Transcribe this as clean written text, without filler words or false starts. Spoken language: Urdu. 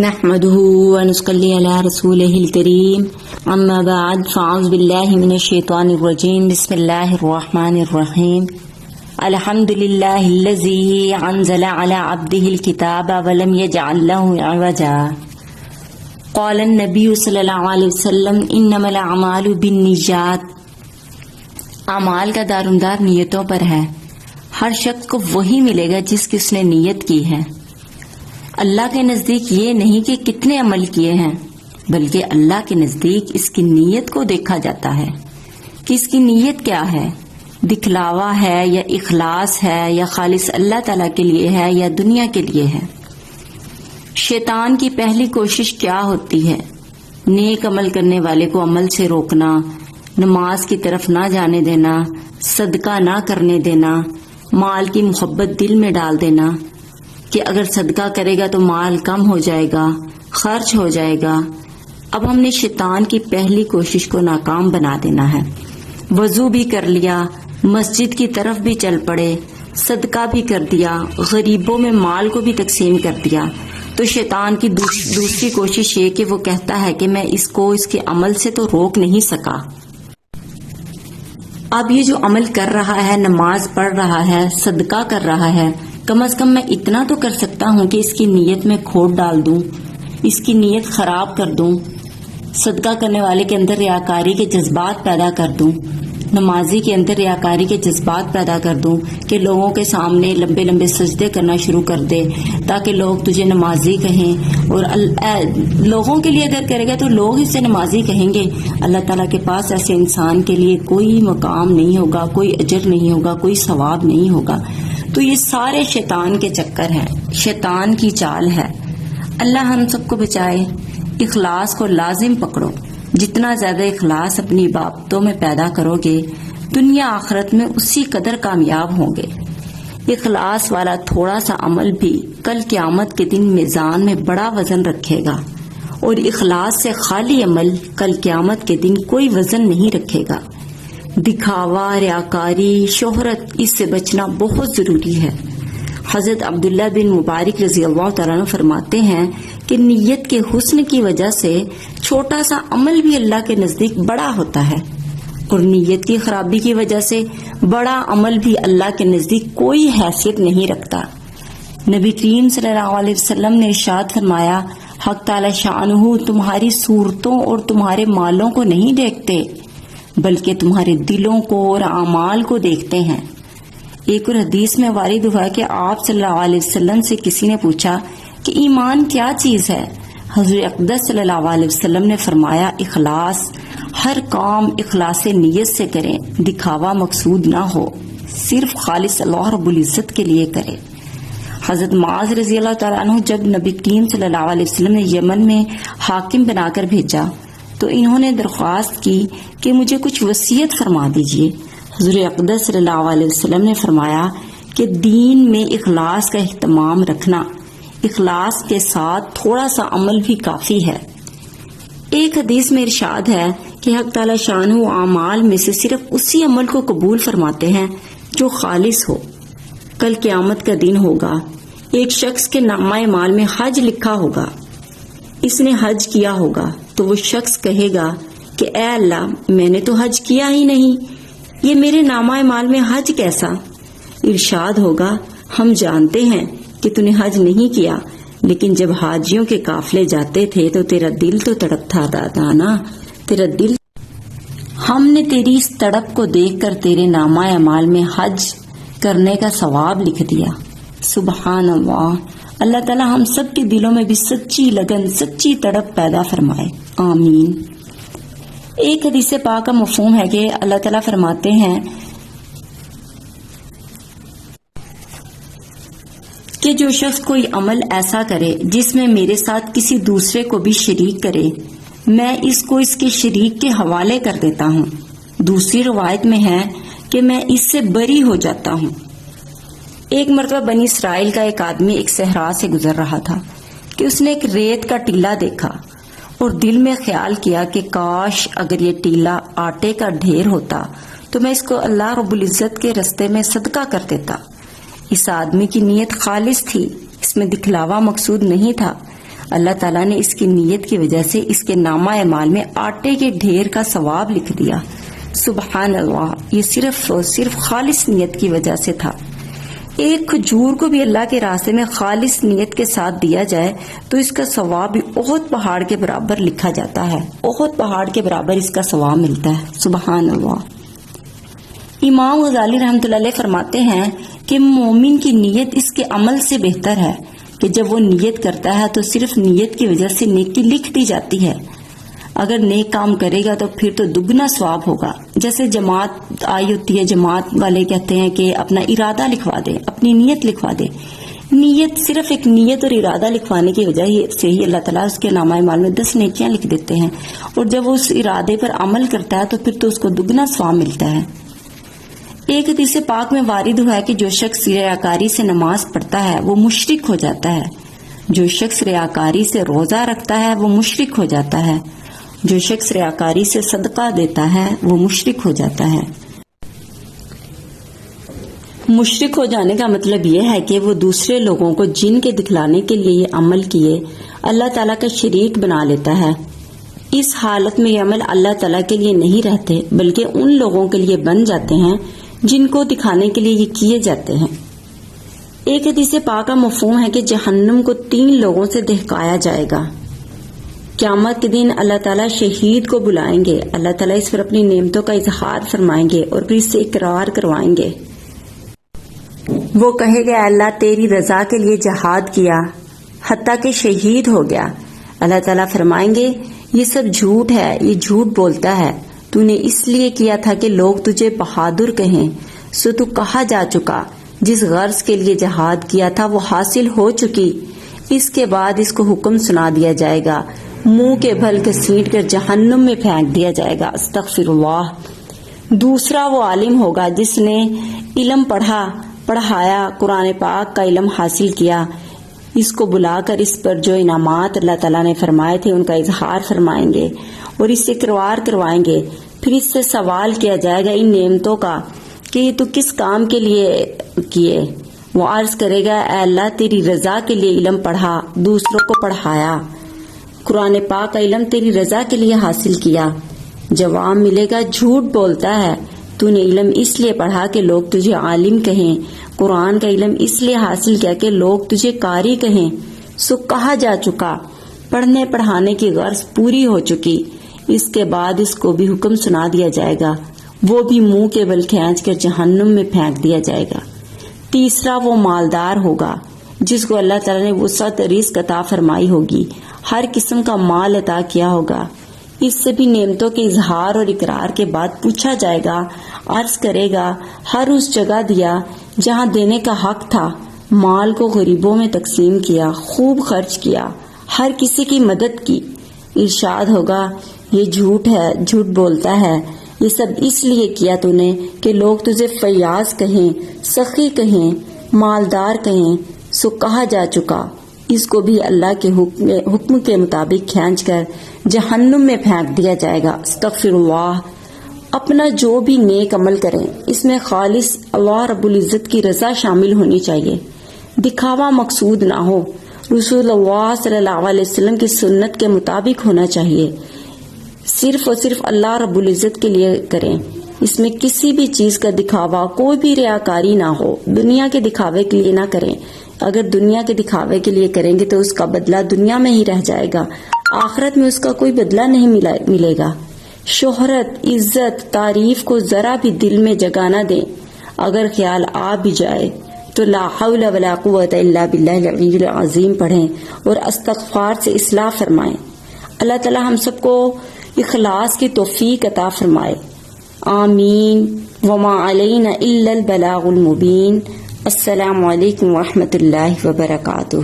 نحمده ونصلي على رسوله الكريم اما بعد فاعوذ بالله من الشيطان الرجيم بسم الله الرحمن الرحيم الحمد لله الذي انزل على عبده الكتاب ولم يجعل له عوجا قال النبي صلی اللہ علیہ وسلم انما الاعمال بالنیات. اعمال کا دارومدار نیتوں پر ہے. ہر شخص کو وہی ملے گا جس کی اس نے نیت کی ہے. اللہ کے نزدیک یہ نہیں کہ کتنے عمل کیے ہیں، بلکہ اللہ کے نزدیک اس کی نیت کو دیکھا جاتا ہے کہ اس کی نیت کیا ہے، دکھلاوا ہے یا اخلاص ہے یا خالص اللہ تعالیٰ کے لیے ہے یا دنیا کے لیے ہے. شیطان کی پہلی کوشش کیا ہوتی ہے؟ نیک عمل کرنے والے کو عمل سے روکنا، نماز کی طرف نہ جانے دینا، صدقہ نہ کرنے دینا، مال کی محبت دل میں ڈال دینا کہ اگر صدقہ کرے گا تو مال کم ہو جائے گا، خرچ ہو جائے گا. اب ہم نے شیطان کی پہلی کوشش کو ناکام بنا دینا ہے. وضو بھی کر لیا، مسجد کی طرف بھی چل پڑے، صدقہ بھی کر دیا، غریبوں میں مال کو بھی تقسیم کر دیا، تو شیطان کی دوسری کوشش یہ کہ وہ کہتا ہے کہ میں اس کو اس کے عمل سے تو روک نہیں سکا. اب یہ جو عمل کر رہا ہے، نماز پڑھ رہا ہے، صدقہ کر رہا ہے، کم از کم میں اتنا تو کر سکتا ہوں کہ اس کی نیت میں کھوٹ ڈال دوں، اس کی نیت خراب کر دوں، صدقہ کرنے والے کے اندر ریاکاری کے جذبات پیدا کر دوں، نمازی کے اندر ریاکاری کے جذبات پیدا کر دوں کہ لوگوں کے سامنے لمبے لمبے سجدے کرنا شروع کر دے تاکہ لوگ تجھے نمازی کہیں. اور لوگوں کے لیے اگر کرے گا تو لوگ اسے نمازی کہیں گے. اللہ تعالیٰ کے پاس ایسے انسان کے لیے کوئی مقام نہیں ہوگا، کوئی اجر نہیں ہوگا، کوئی ثواب نہیں ہوگا. تو یہ سارے شیطان کے چکر ہیں، شیطان کی چال ہے. اللہ ہم سب کو بچائے. اخلاص کو لازم پکڑو. جتنا زیادہ اخلاص اپنی عبادتوں میں پیدا کرو گے، دنیا آخرت میں اسی قدر کامیاب ہوں گے. اخلاص والا تھوڑا سا عمل بھی کل قیامت کے دن میزان میں بڑا وزن رکھے گا، اور اخلاص سے خالی عمل کل قیامت کے دن کوئی وزن نہیں رکھے گا. دکھاوا، ریاکاری، شہرت، اس سے بچنا بہت ضروری ہے. حضرت عبداللہ بن مبارک رضی اللہ تعالیٰ عنہ فرماتے ہیں کہ نیت کے حسن کی وجہ سے چھوٹا سا عمل بھی اللہ کے نزدیک بڑا ہوتا ہے، اور نیت کی خرابی کی وجہ سے بڑا عمل بھی اللہ کے نزدیک کوئی حیثیت نہیں رکھتا. نبی کریم صلی اللہ علیہ وسلم نے ارشاد فرمایا، حق تعالی شانہ تمہاری صورتوں اور تمہارے مالوں کو نہیں دیکھتے، بلکہ تمہارے دلوں کو اور اعمال کو دیکھتے ہیں. ایک اور حدیث میں وارد ہوا کہ آپ صلی اللہ علیہ وسلم سے کسی نے پوچھا کہ ایمان کیا چیز ہے؟ حضور اقدس صلی اللہ علیہ وسلم نے فرمایا، اخلاص. ہر کام اخلاص نیت سے کریں، دکھاوا مقصود نہ ہو، صرف خالص اللہ رب العزت کے لیے کرے. حضرت معاذ رضی اللہ تعالیٰ عنہ جب نبی کریم صلی اللہ علیہ وسلم نے یمن میں حاکم بنا کر بھیجا تو انہوں نے درخواست کی کہ مجھے کچھ وصیت فرما دیجیے. حضور اقدس صلی اللہ علیہ وسلم نے فرمایا کہ دین میں اخلاص کا اہتمام رکھنا، اخلاص کے ساتھ تھوڑا سا عمل بھی کافی ہے. ایک حدیث میں ارشاد ہے کہ حق تعالی شانہ اعمال میں سے صرف اسی عمل کو قبول فرماتے ہیں جو خالص ہو. کل قیامت کا دن ہوگا، ایک شخص کے نامہ اعمال میں حج لکھا ہوگا، اس نے حج کیا ہوگا، تو وہ شخص کہے گا کہ اے اللہ، میں نے تو حج کیا ہی نہیں، یہ میرے نامہ اعمال میں حج کیسا؟ ارشاد ہوگا، ہم جانتے ہیں کہ تو نے حج نہیں کیا، لیکن جب حاجیوں کے قافلے جاتے تھے تو تیرا دل تو تڑپتا تھا نا، تیرا دل. ہم نے تیری اس تڑپ کو دیکھ کر تیرے نامہ اعمال میں حج کرنے کا ثواب لکھ دیا. سبحان اللہ. اللہ تعالی ہم سب کے دلوں میں بھی سچی لگن، سچی تڑپ پیدا فرمائے. آمین. ایک حدیث پاک کا مفہوم ہے کہ اللہ تعالیٰ فرماتے ہیں کہ جو شخص کوئی عمل ایسا کرے جس میں میرے ساتھ کسی دوسرے کو بھی شریک کرے، میں اس کو اس کے شریک کے حوالے کر دیتا ہوں. دوسری روایت میں ہے کہ میں اس سے بری ہو جاتا ہوں. ایک مرتبہ بنی اسرائیل کا ایک آدمی ایک صحرا سے گزر رہا تھا کہ اس نے ایک ریت کا ٹیلا دیکھا اور دل میں خیال کیا کہ کاش اگر یہ ٹیلا آٹے کا ڈھیر ہوتا تو میں اس کو اللہ رب العزت کے رستے میں صدقہ کر دیتا. اس آدمی کی نیت خالص تھی، اس میں دکھلاوا مقصود نہیں تھا. اللہ تعالیٰ نے اس کی نیت کی وجہ سے اس کے نامہ اعمال میں آٹے کے ڈھیر کا ثواب لکھ دیا۔ سبحان اللہ، یہ صرف خالص نیت کی وجہ سے تھا۔ ایک کھجور کو بھی اللہ کے راستے میں خالص نیت کے ساتھ دیا جائے تو اس کا ثواب بھی احد پہاڑ کے برابر لکھا جاتا ہے، احد پہاڑ کے برابر اس کا ثواب ملتا ہے۔ سبحان اللہ۔ امام غزالی رحمۃ اللہ علیہ فرماتے ہیں کہ مومن کی نیت اس کے عمل سے بہتر ہے کہ جب وہ نیت کرتا ہے تو صرف نیت کی وجہ سے نیکی لکھ دی جاتی ہے۔ اگر نیک کام کرے گا تو پھر تو دگنا ثواب ہوگا۔ جیسے جماعت آئی ہوتی ہے، جماعت والے کہتے ہیں کہ اپنا ارادہ لکھوا دے، اپنی نیت لکھوا دے۔ نیت، صرف ایک نیت اور ارادہ لکھوانے کی وجہ سے ہی اللہ تعالیٰ اس کے نامہ اعمال میں 10 نیکیاں لکھ دیتے ہیں، اور جب وہ اس ارادے پر عمل کرتا ہے تو پھر تو اس کو دگنا ثواب ملتا ہے۔ ایک حدیث پاک میں وارد ہوا ہے کہ جو شخص ریاکاری سے نماز پڑھتا ہے وہ مشرک ہو جاتا ہے، جو شخص ریاکاری سے روزہ رکھتا ہے وہ مشرک ہو جاتا ہے، جو شخص ریاکاری سے صدقہ دیتا ہے وہ مشرک ہو جاتا ہے۔ مشرک ہو جانے کا مطلب یہ ہے کہ وہ دوسرے لوگوں کو جن کے دکھلانے کے لیے یہ عمل کیے اللہ تعالیٰ کا شریک بنا لیتا ہے۔ اس حالت میں یہ عمل اللہ تعالیٰ کے لیے نہیں رہتے بلکہ ان لوگوں کے لیے بن جاتے ہیں جن کو دکھانے کے لیے یہ کیے جاتے ہیں۔ ایک حدیث پاک کا مفہوم ہے کہ جہنم کو 3 لوگوں سے دہکایا جائے گا۔ قیامت کے دن اللہ تعالیٰ شہید کو بلائیں گے، اللہ تعالیٰ اس پر اپنی نعمتوں کا اظہار فرمائیں گے اور پھر اس سے اقرار کروائیں گے۔ وہ کہے گا اللہ تیری رضا کے لیے جہاد کیا حتیٰ کہ شہید ہو گیا۔ اللہ تعالیٰ فرمائیں گے یہ سب جھوٹ ہے، یہ جھوٹ بولتا ہے، تو نے اس لیے کیا تھا کہ لوگ تجھے بہادر کہیں، سو تو کہا جا چکا، جس غرض کے لیے جہاد کیا تھا وہ حاصل ہو چکی۔ اس کے بعد اس کو حکم سنا دیا جائے گا، منہ کے بھل گھسیٹ کر جہنم میں پھینک دیا جائے گا۔ استغفر اللہ۔ دوسرا وہ عالم ہوگا جس نے علم پڑھایا، قرآن پاک کا علم حاصل کیا، اس کو بلا کر اس پر جو انعامات اللہ تعالیٰ نے فرمائے تھے ان کا اظہار فرمائیں گے اور اس سے اقرار کروائیں گے۔ پھر اس سے سوال کیا جائے گا ان نعمتوں کا کہ یہ تو کس کام کے لیے کیے؟ وہ عرض کرے گا اے اللہ تیری رضا کے لیے علم پڑھا، دوسروں کو پڑھایا، قرآن پاک کا علم تیری رضا کے لیے حاصل کیا۔ جواب ملے گا جھوٹ بولتا ہے، تو نے علم اس لیے پڑھا کہ لوگ تجھے عالم کہیں، قرآن کا علم اس لیے حاصل کیا کہ لوگ تجھے قاری کہیں، سو کہا جا چکا، پڑھنے پڑھانے کی غرض پوری ہو چکی۔ اس کے بعد اس کو بھی حکم سنا دیا جائے گا، وہ بھی منہ کے بل کھینچ کر جہنم میں پھینک دیا جائے گا۔ تیسرا وہ مالدار ہوگا جس کو اللہ تعالیٰ نے وسعت رزق عطا فرمائی ہوگی، ہر قسم کا مال عطا کیا ہوگا۔ اس سے بھی نعمتوں کے اظہار اور اقرار کے بعد پوچھا جائے گا، عرض کرے گا ہر اس جگہ دیا جہاں دینے کا حق تھا، مال کو غریبوں میں تقسیم کیا، خوب خرچ کیا، ہر کسی کی مدد کی۔ ارشاد ہوگا یہ جھوٹ ہے، جھوٹ بولتا ہے، یہ سب اس لیے کیا تو نے کہ لوگ تجھے فیاض کہیں، سخی کہیں، مالدار کہیں، سو کہا جا چکا۔ اس کو بھی اللہ کے حکم کے مطابق کھینچ کر جہنم میں پھینک دیا جائے گا۔ استغفر اللہ۔ اپنا جو بھی نیک عمل کریں اس میں خالص اللہ رب العزت کی رضا شامل ہونی چاہیے، دکھاوا مقصود نہ ہو، رسول اللہ صلی اللہ علیہ وسلم کی سنت کے مطابق ہونا چاہیے، صرف اور صرف اللہ رب العزت کے لیے کریں، اس میں کسی بھی چیز کا دکھاوا، کوئی بھی ریاکاری نہ ہو، دنیا کے دکھاوے کے لیے نہ کریں۔ اگر دنیا کے دکھاوے کے لیے کریں گے تو اس کا بدلہ دنیا میں ہی رہ جائے گا، آخرت میں اس کا کوئی بدلہ نہیں ملے گا۔ شہرت، عزت، تعریف کو ذرا بھی دل میں جگہ نہ دیں، اگر خیال آ بھی جائے تو لا حول ولا قوت الا باللہ العلی العظیم پڑھیں اور استغفار سے اصلاح فرمائیں۔ اللہ تعالی ہم سب کو اخلاص کی توفیق عطا فرمائے، آمین۔ وما علینا الا البلاغ المبین۔ السلام علیکم ورحمۃ اللہ وبرکاتہ۔